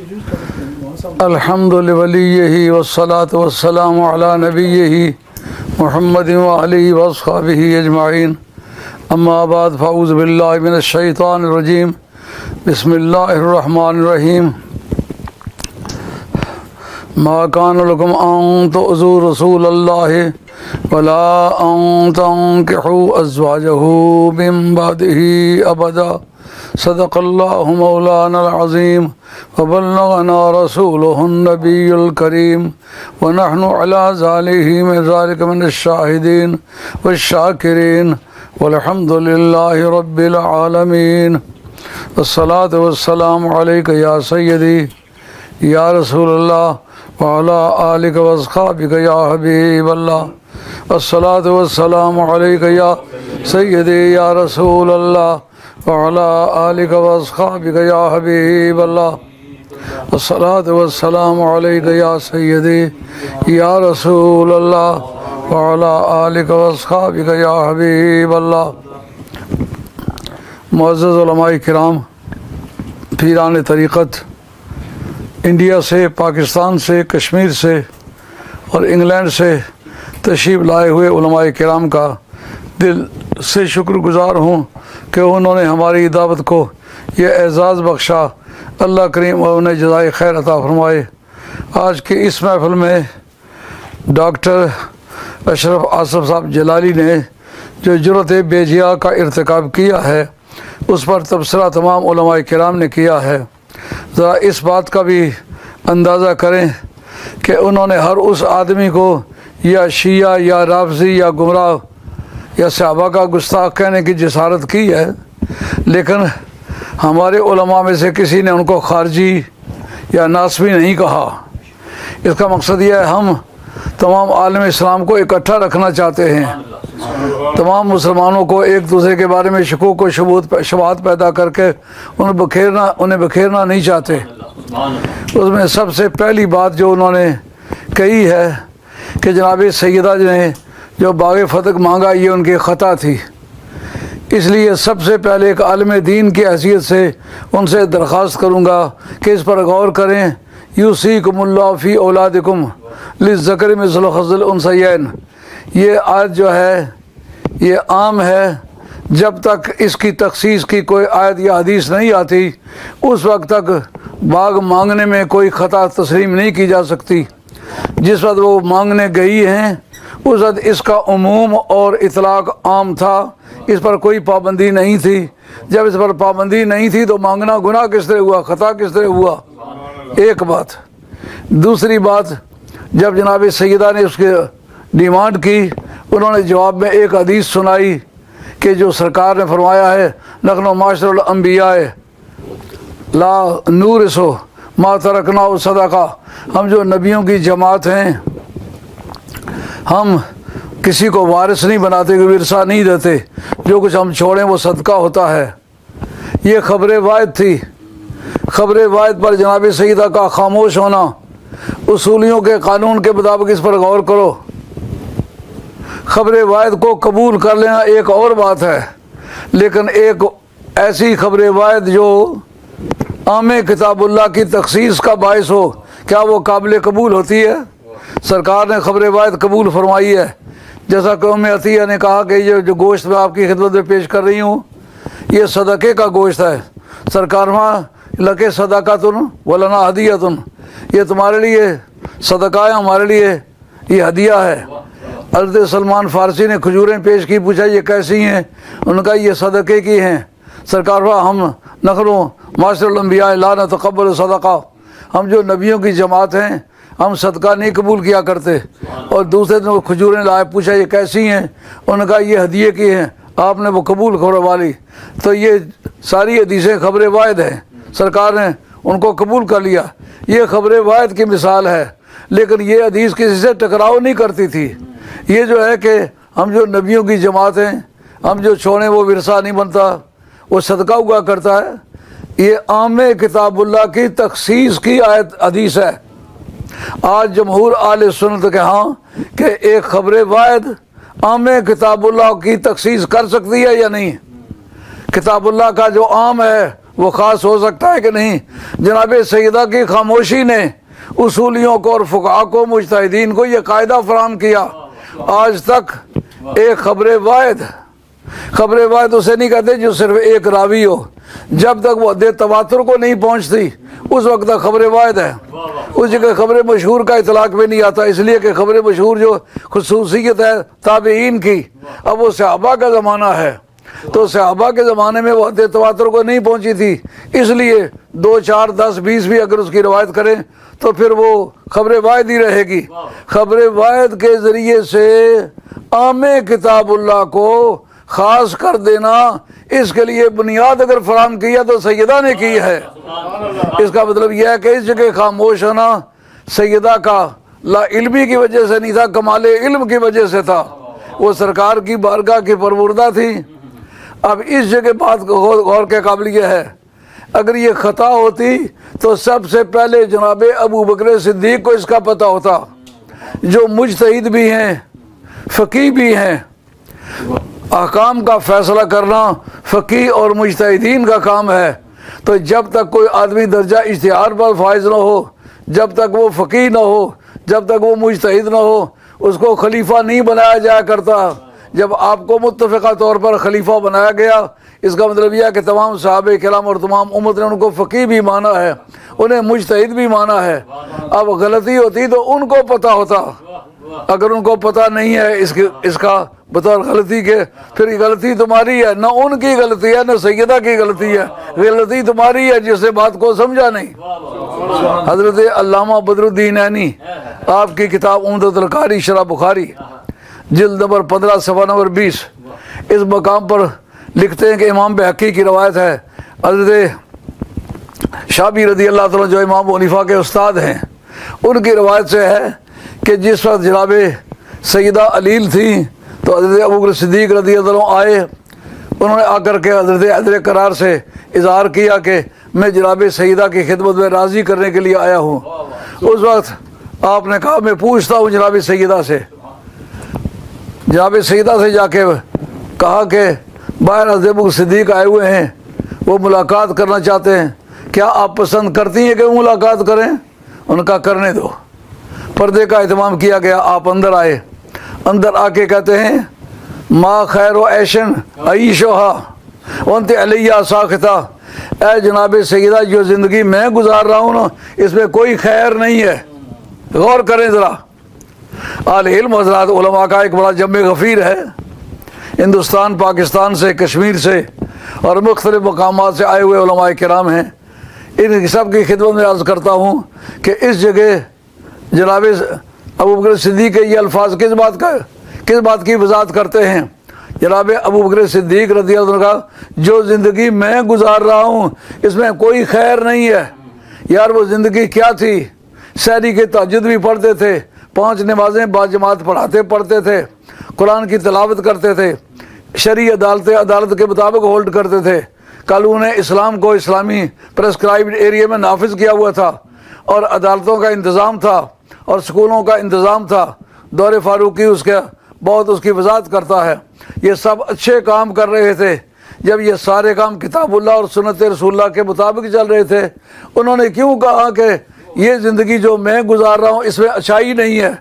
الحمد لولیہ والصلاة والسلام علی نبیہ محمد وآلہ واصحابہ اجمعین اما بعد فاعوذ باللہ من الشیطان الرجیم بسم اللہ الرحمن الرحیم ما کان لکم ان تؤذوا رسول اللہ ولا ان تنکحوا ازواجہ من بعدہ ابدا صدق اللہ مولانا العظیم وبلغنا رسولہ النبی الکریم ونحن علی ذلک من الشاہدین والشاکرین والحمد للہ رب العالمین والصلاة والسلام علیک یا سیدی یا رسول اللہ وعلی آلک واصحابک یا حبیب اللہ والصلاة والسلام علیک یا سیدی یا رسول اللہ وعلى آلك وأصحابك يا حبيب الله والصلاة والسلام عليك يا سيدي يا رسول الله وعلى آلك وأصحابك يا حبيب الله. معزز علماء کرام، پیران طریقت، انڈیا سے، پاکستان سے، کشمیر سے اور انگلینڈ سے تشریف لائے ہوئے علماء کرام کا دل سے شکر گزار ہوں کہ انہوں نے ہماری دعوت کو یہ اعزاز بخشا. اللہ کریم انہیں جزائے خیر عطا فرمائے. آج کی اس محفل میں ڈاکٹر اشرف آصف صاحب جلالی نے جو جرأت بے جیا کا ارتکاب کیا ہے اس پر تبصرہ تمام علماء کرام نے کیا ہے. ذرا اس بات کا بھی اندازہ کریں کہ انہوں نے ہر اس آدمی کو یا شیعہ یا رافضی یا گمراہ یا صحابہ کا گستاخ کہنے کی جسارت کی ہے، لیکن ہمارے علماء میں سے کسی نے ان کو خارجی یا ناسبی نہیں کہا. اس کا مقصد یہ ہے ہم تمام عالم اسلام کو اکٹھا رکھنا چاہتے ہیں، تمام مسلمانوں کو ایک دوسرے کے بارے میں شکوک و شبہات پیدا کر کے انہیں بکھیرنا نہیں چاہتے. اس میں سب سے پہلی بات جو انہوں نے کہی ہے کہ جناب سیدہ نے جو باغ فتح مانگا یہ ان کی خطا تھی. اس لیے سب سے پہلے ایک عالم دین کی حیثیت سے ان سے درخواست کروں گا کہ اس پر غور کریں. یوصیکم اللہ فی اولادکم للذکر مثل حظ الانثیین. یہ آیت جو ہے یہ عام ہے، جب تک اس کی تخصیص کی کوئی آیت یا حدیث نہیں آتی اس وقت تک باغ مانگنے میں کوئی خطا تسلیم نہیں کی جا سکتی. جس وقت وہ مانگنے گئی ہیں اس وقت اس کا عموم اور اطلاق عام تھا، اس پر کوئی پابندی نہیں تھی. جب اس پر پابندی نہیں تھی تو مانگنا گناہ کس طرح ہوا، خطا کس طرح ہوا؟ ایک بات. دوسری بات، جب جناب سیدہ نے اس کی ڈیمانڈ کی انہوں نے جواب میں ایک حدیث سنائی کہ جو سرکار نے فرمایا ہے نحن معاشر الانبیاء لا نورث ما ترکنا صدقہ. ہم جو نبیوں کی جماعت ہیں ہم کسی کو وارث نہیں بناتے، کوئی ورثہ نہیں دیتے، جو کچھ ہم چھوڑیں وہ صدقہ ہوتا ہے. یہ خبر واحد تھی. خبر واحد پر جناب سیدہ کا خاموش ہونا، اصولیوں کے قانون کے مطابق اس پر غور کرو. خبر واحد کو قبول کر لینا ایک اور بات ہے، لیکن ایک ایسی خبر واحد جو عام کتاب اللہ کی تخصیص کا باعث ہو، کیا وہ قابل قبول ہوتی ہے؟ سرکار نے خبر واحد قبول فرمائی ہے. جیسا کہ ام عطیہ نے کہا کہ یہ جو گوشت میں آپ کی خدمت میں پیش کر رہی ہوں یہ صدقے کا گوشت ہے. سرکار ماں لکے صدقاتن ولنا ہدیۃ، یہ تمہارے لیے صدقہ ہے، ہمارے لیے یہ ہدیہ ہے. حضرت سلمان فارسی نے کھجوریں پیش کی، پوچھا یہ کیسی ہیں؟ انہوں نے کہا یہ صدقے کی ہیں. سرکار ہم نخلو معاشر الانبیاء لا نتقبل صدقہ، ہم جو نبیوں کی جماعت ہیں ہم صدقہ نہیں قبول کیا کرتے. اور دوسرے دن وہ کھجوریں لائے، پوچھا یہ کیسی ہیں؟ انہوں نے کہا یہ ہدیے کی ہیں، آپ نے وہ قبول کروا لی. تو یہ ساری حدیثیں خبر واحد ہیں، سرکار نے ان کو قبول کر لیا. یہ خبر واحد کی مثال ہے، لیکن یہ حدیث کسی سے ٹکراؤ نہیں کرتی تھی. یہ جو ہے کہ ہم جو نبیوں کی جماعت ہیں ہم جو چھوڑیں وہ ورثہ نہیں بنتا، وہ صدقہ ہوا کرتا ہے. یہ عام کتاب اللہ کی تخصیص کی آیت حدیث ہے. آج جمہور اہل سنت کے ہاں کہ ایک خبر واحد عام کتاب اللہ کی تخصیص کر سکتی ہے یا نہیں؟ کتاب اللہ کا جو عام ہے وہ خاص ہو سکتا ہے کہ نہیں؟ جناب سیدہ کی خاموشی نے اصولیوں کو اور فقہا کو، مجتہدین کو یہ قاعدہ فراہم کیا، آج تک ایک خبر واحد اسے نہیں کہتے جو صرف ایک راوی ہو، جب تک وہ حد تواتر کو نہیں پہنچتی اس وقت تک خبر واحد ہے۔ اس جگہ خبر مشہور کا اطلاق بھی نہیں آتا، اس لیے کہ خبر مشہور جو خصوصیت ہے تابعین کی، اب وہ صحابہ کا زمانہ ہے، تو صحابہ کے زمانے میں وہ حد تواتر کو نہیں پہنچی تھی، اس لیے 2 4 10 20 بھی اگر اس کی روایت کریں تو پھر وہ خبر واحد ہی رہے گی۔ خبر واحد کے ذریعے سے عام کتاب اللہ کو خاص کر دینا، اس کے لیے بنیاد اگر فراہم کیا تو سیدہ نے کی ہے۔ اس کا مطلب یہ ہے کہ اس جگہ خاموش ہونا سیدہ کا لا علمی کی وجہ سے نہیں تھا، کمال علم کی وجہ سے تھا، وہ سرکار کی بارگاہ کی پروردہ تھی۔ اب اس جگہ بات غور کے قابل یہ ہے، اگر یہ خطا ہوتی تو سب سے پہلے جناب ابو بکر صدیق کو اس کا پتہ ہوتا، جو مجتہد بھی ہیں، فقیہ بھی ہیں۔ احکام کا فیصلہ کرنا فقیہ اور مجتہدین کا کام ہے، تو جب تک کوئی آدمی درجہ اجتہاد پر فائز نہ ہو، جب تک وہ فقیہ نہ ہو، جب تک وہ مجتہد نہ ہو، اس کو خلیفہ نہیں بنایا جایا کرتا۔ جب آپ کو متفقہ طور پر خلیفہ بنایا گیا، اس کا مطلب یہ ہے کہ تمام صحابہ کرام اور تمام امت نے ان کو فقیہ بھی مانا ہے، انہیں مجتہد بھی مانا ہے۔ اب غلطی ہوتی تو ان کو پتہ ہوتا، اگر ان کو پتہ نہیں ہے اس کا بطور غلطی کے، پھر یہ غلطی تمہاری ہے، نہ ان کی غلطی ہے نہ سیدہ کی غلطی ہے، غلطی تمہاری ہے جس سے بات کو سمجھا نہیں۔ حضرت علامہ بدر الدین عینی، آپ کی کتاب عمدۃ القاری شرح بخاری، جلد نمبر 15 صفحہ نمبر 20، اس مقام پر لکھتے ہیں کہ امام بہقی کی روایت ہے، حضرت شعبی رضی اللہ تعالیٰ جو امام ابو حنیفہ کے استاد ہیں، ان کی روایت سے ہے کہ جس وقت جناب سیدہ علیل تھیں تو حضرت ابو بکر صدیق رضی اللہ عنہ آئے، انہوں نے آ کر کے حضرت حیدر کرار سے اظہار کیا کہ میں جناب سیدہ کی خدمت میں راضی کرنے کے لیے آیا ہوں۔ اس وقت آپ نے کہا میں پوچھتا ہوں جناب سیدہ سے، جناب سیدہ سے جا کے کہا کہ باہر حضرت ابو بکر صدیق آئے ہوئے ہیں، وہ ملاقات کرنا چاہتے ہیں، کیا آپ پسند کرتی ہیں کہ وہ ملاقات کریں؟ ان کا کرنے دو۔ پردے کا اہتمام کیا گیا، آپ اندر آئے، اندر آ کے کہتے ہیں ما خیر و عیشن عیشوہا وانت علیہ ساختہ، اے جناب سیدہ جو زندگی میں گزار رہا ہوں نا اس میں کوئی خیر نہیں ہے۔ غور کریں ذرا، اہل علم حضرات علماء کا ایک بڑا جمع غفیر ہے، ہندوستان، پاکستان سے، کشمیر سے اور مختلف مقامات سے آئے ہوئے علماء کرام ہیں، ان سب کی خدمت میں عرض کرتا ہوں کہ اس جگہ جناب ابو بکر صدیق کے یہ الفاظ کس بات کی وضاحت کرتے ہیں؟ جناب ابو بکر صدیق رضی اللہ عنہ کا جو زندگی میں گزار رہا ہوں اس میں کوئی خیر نہیں ہے۔ یار وہ زندگی کیا تھی؟ سحری کے تہجد بھی پڑھتے تھے، 5 نمازیں باجماعت پڑھتے تھے، قرآن کی تلاوت کرتے تھے، شرعی عدالت کے مطابق ہولڈ کرتے تھے، قانون اسلام کو اسلامی پرسکرائبڈ ایریا میں نافذ کیا ہوا تھا، اور عدالتوں کا انتظام تھا اور سکولوں کا انتظام تھا۔ دور فاروقی اس کی وضاحت کرتا ہے، یہ سب اچھے کام کر رہے تھے۔ جب یہ سارے کام کتاب اللہ اور سنت رسول اللہ کے مطابق چل رہے تھے، انہوں نے کیوں کہا کہ یہ زندگی جو میں گزار رہا ہوں اس میں اچھائی نہیں ہے؟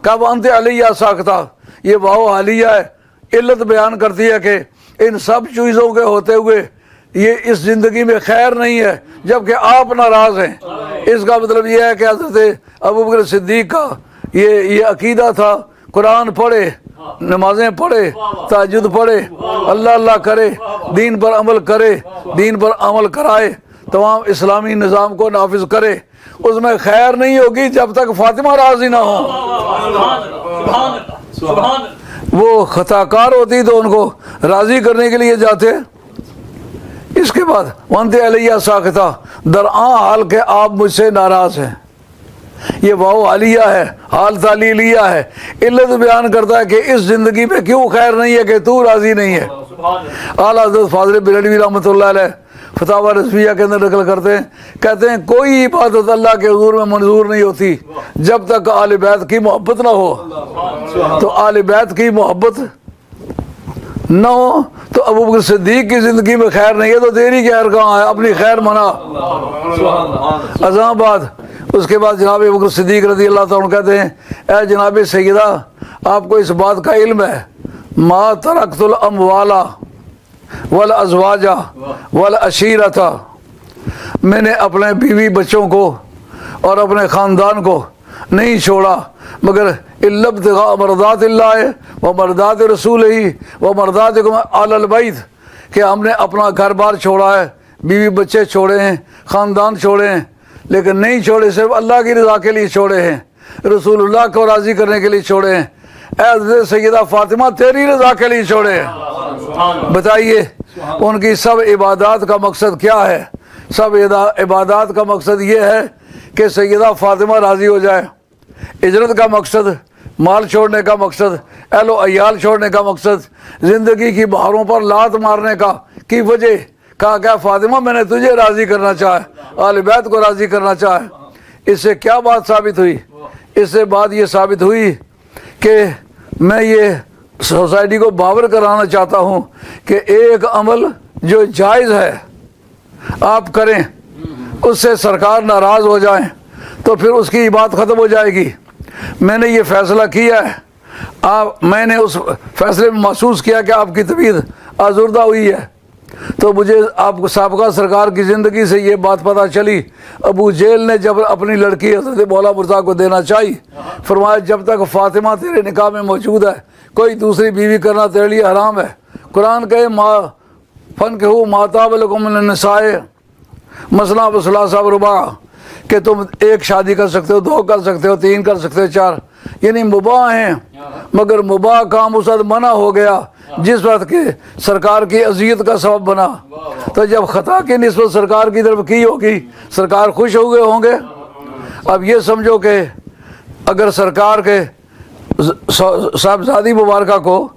کب انت علیہ ساختہ، یہ واو حالیہ ہے، علت بیان کرتی ہے کہ ان سب چیزوں کے ہوتے ہوئے یہ اس زندگی میں خیر نہیں ہے، جبکہ آپ ناراض ہیں۔ اس کا مطلب یہ ہے کہ حضرت ابو بکر صدیق کا یہ عقیدہ تھا، قرآن پڑھے، نمازیں پڑھے، تہجد پڑھے، اللہ اللہ کرے، دین پر عمل کرے، دین پر عمل کرائے، تمام اسلامی نظام کو نافذ کرے، اس میں خیر نہیں ہوگی جب تک فاطمہ راضی نہ ہو۔ وہ خطا کار ہوتی تو ان کو راضی کرنے کے لیے جاتے۔ اس کے بعد وانت علیہ ساختہ، درآں حال کہ آپ مجھ سے ناراض ہیں، یہ واو عالیہ ہے، حال تعلیلیہ ہے، علت بیان کرتا ہے کہ اس زندگی میں کیوں خیر نہیں ہے کہ تو راضی نہیں ہے۔ اعلیٰ حضرت فاضل بریلوی رحمۃ اللہ علیہ فتاوی رضویہ کے اندر نقل کرتے ہیں، کہتے ہیں کوئی عبادت اللہ کے حضور میں منظور نہیں ہوتی جب تک آل بیت کی محبت نہ ہو۔ تو آل بیت کی محبت نہ ہو تو ابو بکر صدیق کی زندگی میں خیر نہیں ہے تو تیری خیر کہاں ہے؟ اپنی خیر منا۔ ازاں بعد اس کے بعد جناب ابو بکر صدیق رضی اللہ تعالیٰ کہتے ہیں اے جناب سیدہ آپ کو اس بات کا علم ہے ما ترکت الاموال والازواج والعشیرۃ، میں نے اپنے بیوی بچوں کو اور اپنے خاندان کو نہیں چھوڑا مگر الا ابتغاء مرضات اللہ و مرضات رسولہ و مرضاتکم آل البیت، کہ ہم نے اپنا گھر بار چھوڑا ہے، بیوی بچے چھوڑے ہیں، خاندان چھوڑے ہیں، لیکن نہیں چھوڑے صرف اللہ کی رضا کے لیے چھوڑے ہیں، رسول اللہ کو راضی کرنے کے لیے چھوڑے ہیں۔ اے حضرت سیدہ فاطمہ تیری رضا کے لیے چھوڑے ہیں۔ بتائیے ان کی سب عبادات کا مقصد کیا ہے؟ سب عبادات کا مقصد یہ ہے کہ سیدہ فاطمہ راضی ہو جائے۔ ہجرت کا مقصد، مال چھوڑنے کا مقصد، اہل و عیال چھوڑنے کا مقصد، زندگی کی بہاروں پر لات مارنے کا کی وجہ کہا کہ فاطمہ میں نے تجھے راضی کرنا چاہا، اہل بیت کو راضی کرنا چاہا۔ اس سے کیا بات ثابت ہوئی؟ اس سے بات یہ ثابت ہوئی کہ میں یہ سوسائٹی کو باور کرانا چاہتا ہوں کہ ایک عمل جو جائز ہے آپ کریں، اس سے سرکار ناراض ہو جائیں تو پھر اس کی بات ختم ہو جائے گی۔ میں نے یہ فیصلہ کیا ہے، میں نے اس فیصلے میں محسوس کیا کہ آپ کی طبیعت آزردہ ہوئی ہے، تو مجھے آپ کو سابقہ سرکار کی زندگی سے یہ بات پتہ چلی۔ ابو جہل نے جب اپنی لڑکی حضرت مولا مرزا کو دینا چاہی، فرمایا جب تک فاطمہ تیرے نکاح میں موجود ہے کوئی دوسری بیوی کرنا تیرے لیے حرام ہے۔ قرآن کہے فَانكِحُوا مَا طَابَ لَكُم مِّنَ النِّسَاءِ مثنى وثلاث ورباع، کہ تم ایک شادی کر سکتے ہو، دو کر سکتے ہو، تین کر سکتے ہو، چار، یعنی مباح ہیں، مگر مباح کام اس وقت منع ہو گیا جس وقت کہ سرکار کی اذیت کا سبب بنا۔ تو جب خطا کی نسبت سرکار کی طرف کی ہوگی سرکار خوش ہوئے ہوں گے۔ اب یہ سمجھو کہ اگر سرکار کے صاحبزادی مبارکہ کو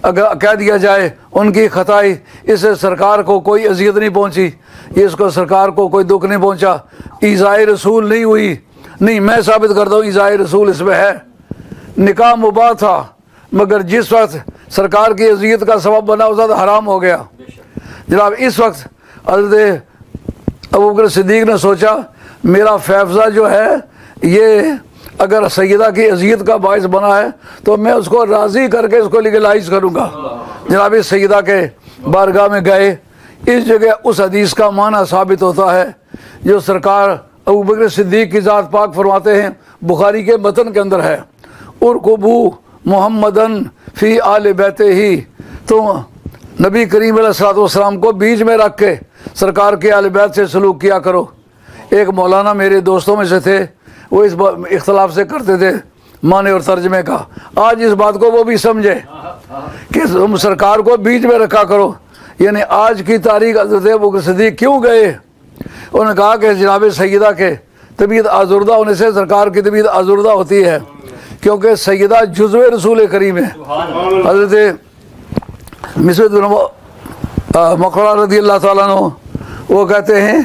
اگر کہہ دیا جائے ان کی خطائی، اس سے سرکار کو کوئی اذیت نہیں پہنچی، اس کو سرکار کو کوئی دکھ نہیں پہنچا، ایذائے رسول نہیں ہوئی، نہیں میں ثابت کرتا ہوں ایذائے رسول اس میں ہے۔ نکاح مباح تھا مگر جس وقت سرکار کی اذیت کا سبب بنا اس وقت حرام ہو گیا۔ جناب اس وقت حضرت ابوبکر صدیق نے سوچا میرا فیفضہ جو ہے یہ اگر سیدہ کی اذیت کا باعث بنا ہے تو میں اس کو راضی کر کے اس کو لیگلائز کروں گا۔ جناب اس سیدہ کے بارگاہ میں گئے، اس جگہ اس حدیث کا معنی ثابت ہوتا ہے جو سرکار ابوبکر صدیق کی ذات پاک فرماتے ہیں، بخاری کے متن کے اندر ہے، ارکبو محمدن فی آل بیتہ ہی، تو نبی کریم علیہ السلام کو بیچ میں رکھ کے سرکار کے آل بیت سے سلوک کیا کرو۔ ایک مولانا میرے دوستوں میں سے تھے، وہ اس اختلاف سے کرتے تھے معنی اور ترجمے کا۔ آج اس بات کو وہ بھی سمجھے کہ تم سرکار کو بیچ میں رکھا کرو، یعنی آج کی تاریخ حضرت ابوبکر صدیق کیوں گئے؟ انہوں نے کہا کہ جناب سیدہ کے طبیعت آزردہ ہونے سے سرکار کی طبیعت آزردہ ہوتی ہے، کیونکہ سیدہ جزو رسول کریم ہے۔ حضرت مسعود بن مقرہ رضی اللہ تعالیٰ عنہ وہ کہتے ہیں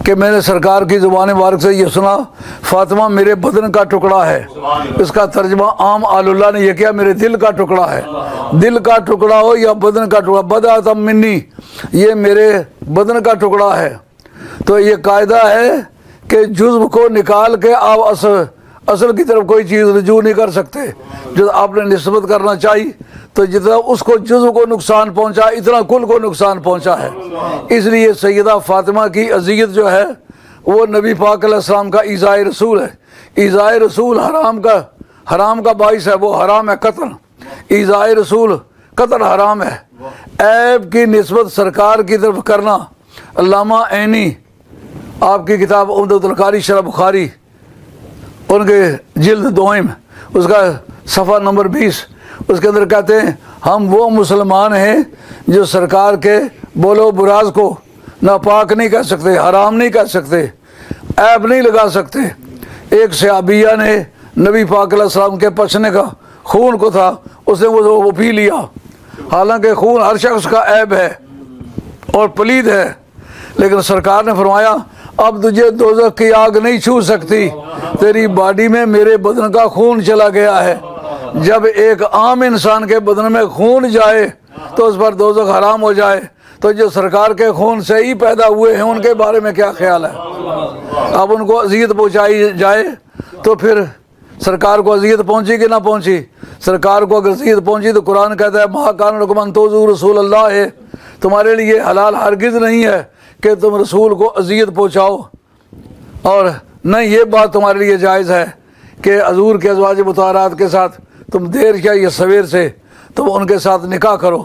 کہ میں نے سرکار کی زبان مبارک سے یہ سنا فاطمہ میرے بدن کا ٹکڑا ہے۔ اس کا ترجمہ عام آل اللہ نے یہ کیا میرے دل کا ٹکڑا ہے۔ دل کا ٹکڑا ہو یا بدن کا ٹکڑا، بدعۃ منی، یہ میرے بدن کا ٹکڑا ہے۔ تو یہ قاعدہ ہے کہ جزو کو نکال کے آپ اصل کی طرف کوئی چیز رجوع نہیں کر سکتے۔ جو آپ نے نسبت کرنا چاہیے تو جتنا اس کو جزو کو نقصان پہنچا اتنا کل کو نقصان پہنچا ہے۔ اس لیے سیدہ فاطمہ کی اذیت جو ہے وہ نبی پاک علیہ السلام کا ایذائے رسول ہے۔ ایذائے رسول حرام کا باعث ہے، وہ حرام ہے قتل۔ ایذائے رسول قتل حرام ہے۔ عیب کی نسبت سرکار کی طرف کرنا، علامہ عینی آپ کی کتاب عمدۃ القاری شرح بخاری ان کے جلد دوئم اس کا صفحہ نمبر 20 اس کے اندر کہتے ہیں ہم وہ مسلمان ہیں جو سرکار کے بولو براز کو ناپاک نہیں کہہ سکتے، حرام نہیں کہہ سکتے، عیب نہیں لگا سکتے۔ ایک صحابیہ نے نبی پاک علیہ السلام کے پچھنے کا خون کو تھا، اس نے وہ پی لیا، حالانکہ خون ہر شخص کا عیب ہے اور پلید ہے، لیکن سرکار نے فرمایا اب تجھے دوزخ کی آگ نہیں چھو سکتی، تیری باڈی میں میرے بدن کا خون چلا گیا ہے۔ جب ایک عام انسان کے بدن میں خون جائے تو اس پر دوزخ حرام ہو جائے، تو جو سرکار کے خون سے ہی پیدا ہوئے ہیں ان کے بارے میں کیا خیال ہے؟ اب ان کو اذیت پہنچائی جائے تو پھر سرکار کو اذیت پہنچی کہ نہ پہنچی؟ سرکار کو اگر اذیت پہنچی تو قرآن کہتا ہے ما کان لکم ان تؤذوا رسول اللہ ہے، تمہارے لیے حلال ہرگز نہیں ہے کہ تم رسول کو اذیت پہنچاؤ، اور نہ یہ بات تمہارے لیے جائز ہے کہ حضور کے ازواج مطہرات کے ساتھ تم دیر یا سویر سے تم ان کے ساتھ نکاح کرو۔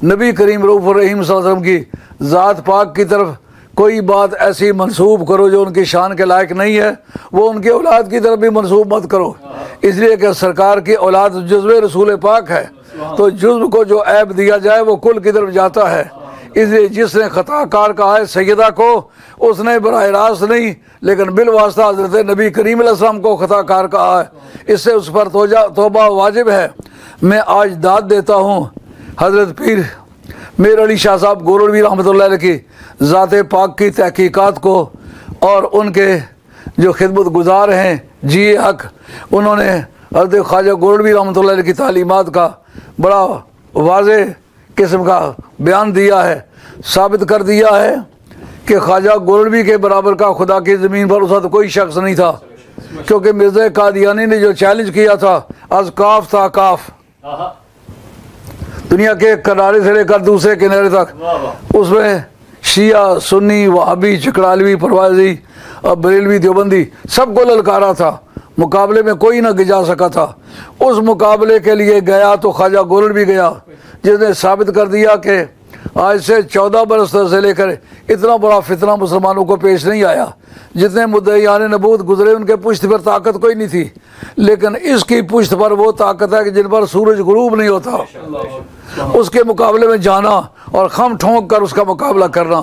نبی کریم رؤوف الرحیم صلی اللہ علیہ وسلم کی ذات پاک کی طرف کوئی بات ایسی منسوب کرو جو ان کی شان کے لائق نہیں ہے، وہ ان کی اولاد کی طرف بھی منسوب مت کرو، اس لیے کہ سرکار کی اولاد جزو رسول پاک ہے، تو جزو کو جو عیب دیا جائے وہ کل کی طرف جاتا ہے۔ اس لیے جس نے خطا کار کہا ہے سیدہ کو، اس نے براہ راست نہیں لیکن بالواسطہ حضرت نبی کریم علیہ السلام کو خطا کار کہا ہے، اس سے اس پر توبہ واجب ہے۔ میں آج داد دیتا ہوں حضرت پیر میر علی شاہ صاحب گورلوی رحمۃ اللہ علیہ کی ذات پاک کی تحقیقات کو، اور ان کے جو خدمت گزار ہیں جی حق، انہوں نے حضرت خواجہ گورلوی رحمۃ اللہ علیہ کی تعلیمات کا بڑا واضح قسم کا بیان دیا ہے، ثابت کر دیا ہے کہ خواجہ گورلوی کے برابر کا خدا کی زمین پر اس وقت کوئی شخص نہیں تھا، کیونکہ مرزا قادیانی نے جو چیلنج کیا تھا از کاف تا کاف، دنیا کے ایک کنارے سے لے کر دوسرے کنارے تک، اس میں شیعہ سنی وہابی چکڑالوی پروازی اور بریلوی دیوبندی سب کو للکارا تھا، مقابلے میں کوئی نہ گجا سکا تھا۔ اس مقابلے کے لیے گیا تو خواجہ گورلوی گیا، جس نے ثابت کر دیا کہ آج سے 14 برس سے لے کر اتنا بڑا فتنہ مسلمانوں کو پیش نہیں آیا، جتنے مدعیان نبوت گزرے ان کے پشت پر طاقت کوئی نہیں تھی، لیکن اس کی پشت پر وہ طاقت ہے کہ جن پر سورج غروب نہیں ہوتا، اس کے مقابلے میں جانا اور خم ٹھونک کر اس کا مقابلہ کرنا۔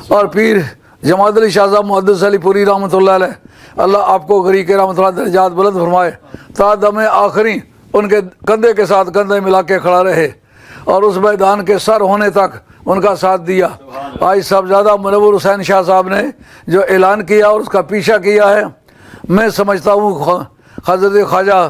اور پیر جماعت علی شاہ صاحب محدث علی پوری رحمۃ اللہ علیہ، اللہ آپ کو غریق رحمۃ اللہ درجات بلند فرمائے، تا دم آخری ان کے کندھے کے ساتھ کندھے ملا کے کھڑا رہے اور اس میدان کے سر ہونے تک ان کا ساتھ دیا۔ آج صاحبزادہ منور حسین شاہ صاحب نے جو اعلان کیا اور اس کا پیچھا کیا ہے، میں سمجھتا ہوں حضرت خواجہ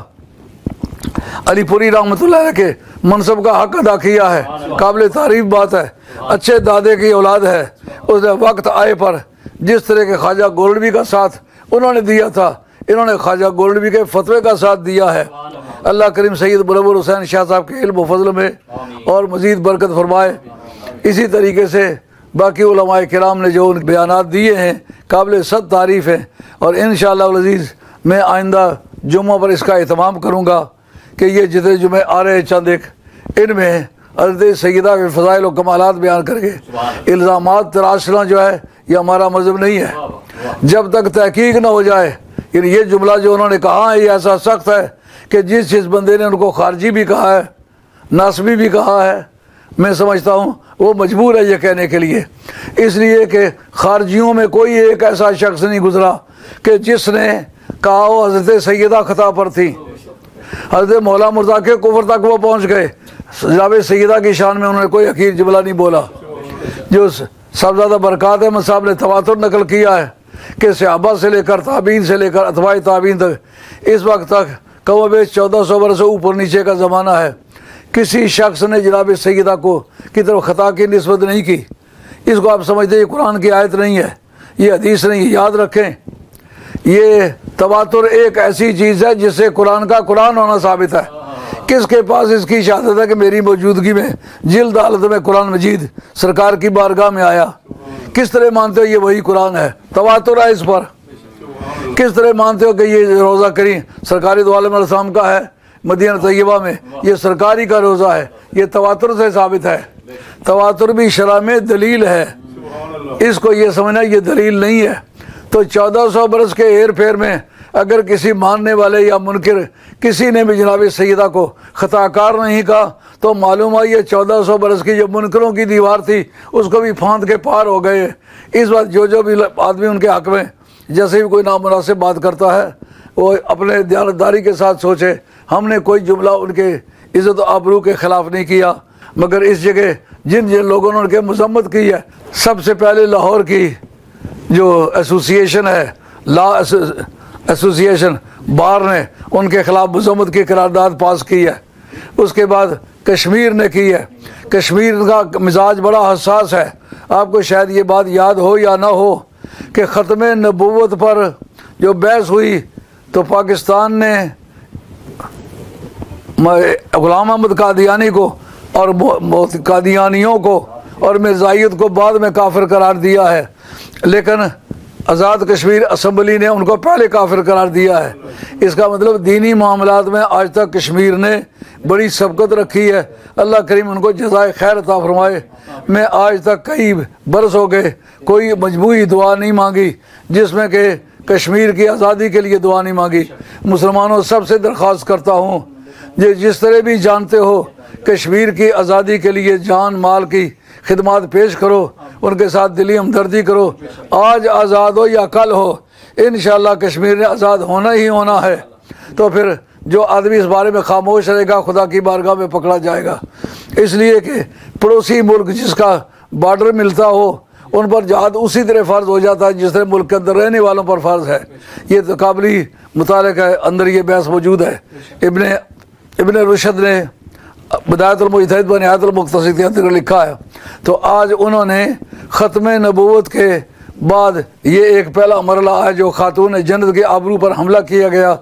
علی پوری رحمۃ اللہ علیہ کے منصب کا حق ادا کیا ہے، قابل تعریف بات ہے، اچھے دادے کی اولاد ہے۔ اس نے وقت آئے پر جس طرح کے خواجہ گورلوی کا ساتھ انہوں نے دیا تھا، انہوں نے خواجہ گورلوی کے فتوے کا ساتھ دیا ہے۔ اللہ کریم سید منور حسین شاہ صاحب کے علم و فضل میں اور مزید برکت فرمائے۔ اسی طریقے سے باقی علماء کرام نے جو ان بیانات دیے ہیں قابل صد تعریف ہیں، اور انشاءاللہ العزیز میں آئندہ جمعہ پر اس کا اہتمام کروں گا کہ یہ جتنے جمعے آ رہے چند ایک، ان میں حضرت سیدہ کے فضائل و کمالات بیان کر کے الزامات تراشنا جو ہے یہ ہمارا مذہب نہیں ہے۔ جب تک تحقیق نہ ہو جائے، یعنی یہ جملہ جو انہوں نے کہا ہے یہ ایسا سخت ہے کہ جس بندے نے ان کو خارجی بھی کہا ہے، ناسبی بھی کہا ہے، میں سمجھتا ہوں وہ مجبور ہے یہ کہنے کے لیے، اس لیے کہ خارجیوں میں کوئی ایک ایسا شخص نہیں گزرا کہ جس نے کہا وہ حضرت سیدہ خطا پر تھی۔ حضرت مولا مرزا کے کفر تک وہ پہنچ گئے، جناب سیدہ کی شان میں انہوں نے کوئی حقیر جملہ نہیں بولا۔ جو صاحبزادہ برکات احمد صاحب نے تواتر نقل کیا ہے کہ صحابہ سے لے کر تابعین سے لے کر اتباع تابعین تک اس وقت تک کم و بیش 1400 برس سے اوپر نیچے کا زمانہ ہے، کسی شخص نے جناب سیدہ کو کی طرف خطا کی نسبت نہیں کی۔ اس کو آپ سمجھتے یہ قرآن کی آیت نہیں ہے، یہ حدیث نہیں ہے، یاد رکھیں یہ تواتر ایک ایسی چیز ہے جس سے قرآن کا قرآن ہونا ثابت ہے۔ کس کے پاس اس کی شہادت ہے کہ میری موجودگی میں جلد حالت میں قرآن مجید سرکار کی بارگاہ میں آیا؟ کس طرح مانتے ہو یہ وہی قرآن ہے؟ تواتر ہے اس پر۔ کس طرح مانتے ہو کہ یہ روزہ کریم سرکاری دو عالم علیہ السلام کا ہے مدینہ طیبہ میں، یہ سرکاری کا روزہ ہے؟ یہ تواتر سے ثابت ہے۔ تواتر بھی شرع میں دلیل ہے، اس کو یہ سمجھنا یہ دلیل نہیں ہے۔ تو 1400 برس کے ہیر پھیر میں اگر کسی ماننے والے یا منکر کسی نے بھی جناب سیدہ کو خطا کار نہیں کہا تو معلوم ہے یہ 1400 برس کی جو منکروں کی دیوار تھی اس کو بھی پھاند کے پار ہو گئے۔ اس وقت جو بھی آدمی ان کے حق میں جیسے بھی کوئی نامناسب بات کرتا ہے وہ اپنے دیانتداری کے ساتھ سوچے۔ ہم نے کوئی جملہ ان کے عزت و آبرو کے خلاف نہیں کیا، مگر اس جگہ جن لوگوں نے ان کے مذمت کی ہے، سب سے پہلے لاہور کی جو ایسوسیشن ہے، لا ایسوسیشن بار نے ان کے خلاف مذمت کی قرارداد پاس کی ہے۔ اس کے بعد کشمیر نے کی ہے۔ کشمیر کا مزاج بڑا حساس ہے۔ آپ کو شاید یہ بات یاد ہو یا نہ ہو کہ ختم نبوت پر جو بحث ہوئی تو پاکستان نے غلام احمد قادیانی کو اور قادیانیوں کو اور مرزائیت کو بعد میں کافر قرار دیا ہے، لیکن آزاد کشمیر اسمبلی نے ان کو پہلے کافر قرار دیا ہے۔ اس کا مطلب دینی معاملات میں آج تک کشمیر نے بڑی سبقت رکھی ہے۔ اللہ کریم ان کو جزائے خیر عطا فرمائے۔ میں آج تک کئی برس ہو گئے کوئی مجموعی دعا نہیں مانگی جس میں کہ کشمیر کی آزادی کے لیے دعا نہیں مانگی۔ مسلمانوں سب سے درخواست کرتا ہوں جس طرح بھی جانتے ہو کشمیر کی آزادی کے لیے جان مال کی خدمات پیش کرو، ان کے ساتھ دلی ہمدردی کرو۔ آج آزاد ہو یا کل ہو، انشاءاللہ کشمیر نے آزاد ہونا ہی ہونا ہے۔ تو پھر جو آدمی اس بارے میں خاموش رہے گا خدا کی بارگاہ میں پکڑا جائے گا۔ اس لیے کہ پڑوسی ملک جس کا بارڈر ملتا ہو ان پر جہاد اسی طرح فرض ہو جاتا ہے جس طرح ملک کے اندر رہنے والوں پر فرض ہے۔ یہ تو قابل مطالعہ کے اندر یہ بحث موجود ہے۔ ابن رشد نے بدایت المجتہد و نہایت المقتصد کے اندر لکھا ہے۔ تو آج انہوں نے ختم نبوت کے بعد یہ ایک پہلا مرحلہ ہے جو خاتون جنت کے آبرو پر حملہ کیا گیا،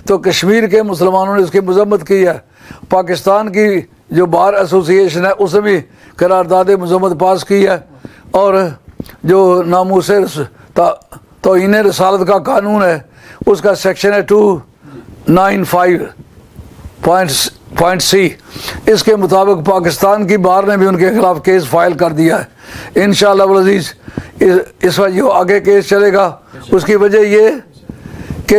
تو کشمیر کے مسلمانوں نے اس کی مذمت کی ہے۔ پاکستان کی جو بار ایسوسی ایشن ہے اس نے بھی قرارداد مذمت پاس کی ہے، اور جو ناموس توہین رسالت کا قانون ہے اس کا سیکشن ہے 295.C، اس کے مطابق پاکستان کی بار نے بھی ان کے خلاف کیس فائل کر دیا ہے۔ انشاءاللہ العزیز اس وقت جو آگے کیس چلے گا اس کی وجہ یہ کہ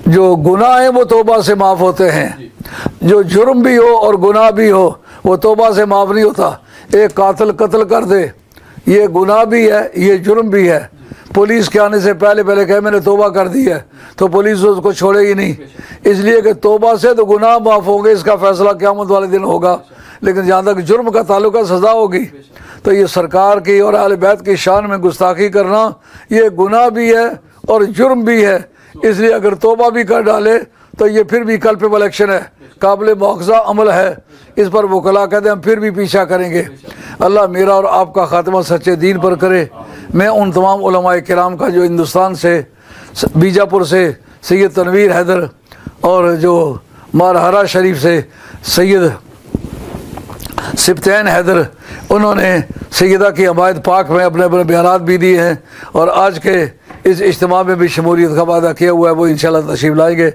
جو گناہ ہیں وہ توبہ سے معاف ہوتے ہیں، جو جرم بھی ہو اور گناہ بھی ہو وہ توبہ سے معاف نہیں ہوتا۔ ایک قاتل قتل کر دے یہ گناہ بھی ہے یہ جرم بھی ہے، پولیس کے آنے سے پہلے کہے میں نے توبہ کر دی ہے تو پولیس اس کو چھوڑے گی نہیں، اس لیے کہ توبہ سے تو گناہ معاف ہوں گے، اس کا فیصلہ قیامت والے دن ہوگا، لیکن جہاں تک جرم کا تعلق ہے سزا ہوگی۔ تو یہ سرکار کی اور اہل بیت کی شان میں گستاخی کرنا یہ گناہ بھی ہے اور جرم بھی ہے، اس لیے اگر توبہ بھی کر ڈالے تو یہ پھر بھی کلپیبل ایکشن ہے، قابل مواخذہ عمل ہے، اس پر وکلا کہتے ہیں ہم پھر بھی پیچھا کریں گے۔ اللہ میرا اور آپ کا خاتمہ سچے دین پر کرے۔ میں ان تمام علماء کرام کا جو ہندوستان سے بیجاپور سے سید تنویر حیدر اور جو مارہرا شریف سے سید سبتین حیدر، انہوں نے سیدہ کی حمایت پاک میں اپنے اپنے بیانات بھی دیے ہیں، اور آج کے اس اجتماع میں بھی شمولیت کا وعدہ کیا ہوا ہے، وہ انشاءاللہ تشریف لائیں گے۔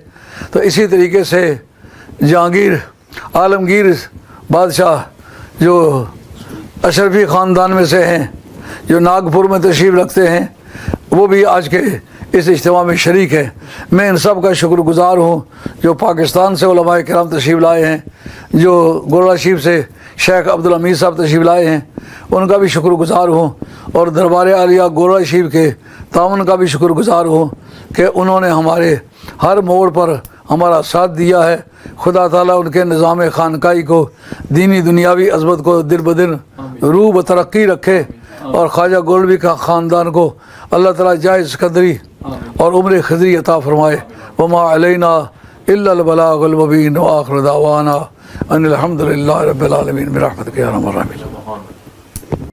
تو اسی طریقے سے جہانگیر عالمگیر بادشاہ جو اشرفی خاندان میں سے ہیں، جو ناگپور میں تشریف رکھتے ہیں، وہ بھی آج کے اس اجتماع میں شریک ہے۔ میں ان سب کا شکر گزار ہوں جو پاکستان سے علماء کرام تشریف لائے ہیں، جو گورا شریف سے شیخ عبدالحمید صاحب تشریف لائے ہیں ان کا بھی شکر گزار ہوں، اور دربار عالیہ گورا شریف کے تعاون کا بھی شکر گزار ہوں کہ انہوں نے ہمارے ہر موڑ پر ہمارا ساتھ دیا ہے۔ خدا تعالیٰ ان کے نظام خانقاہی کو دینی دنیاوی عظمت کو دن بدن روح و ترقی رکھے، اور خواجہ گولڈوی کا خاندان کو اللہ تعالیٰ جائز قدری اور عمر خضری عطا فرمائے۔ وما علینا الا البلاغ المبین، وآخر دعوانا ان الحمد للہ رب العالمین برحمتک یا ارحم الراحمین۔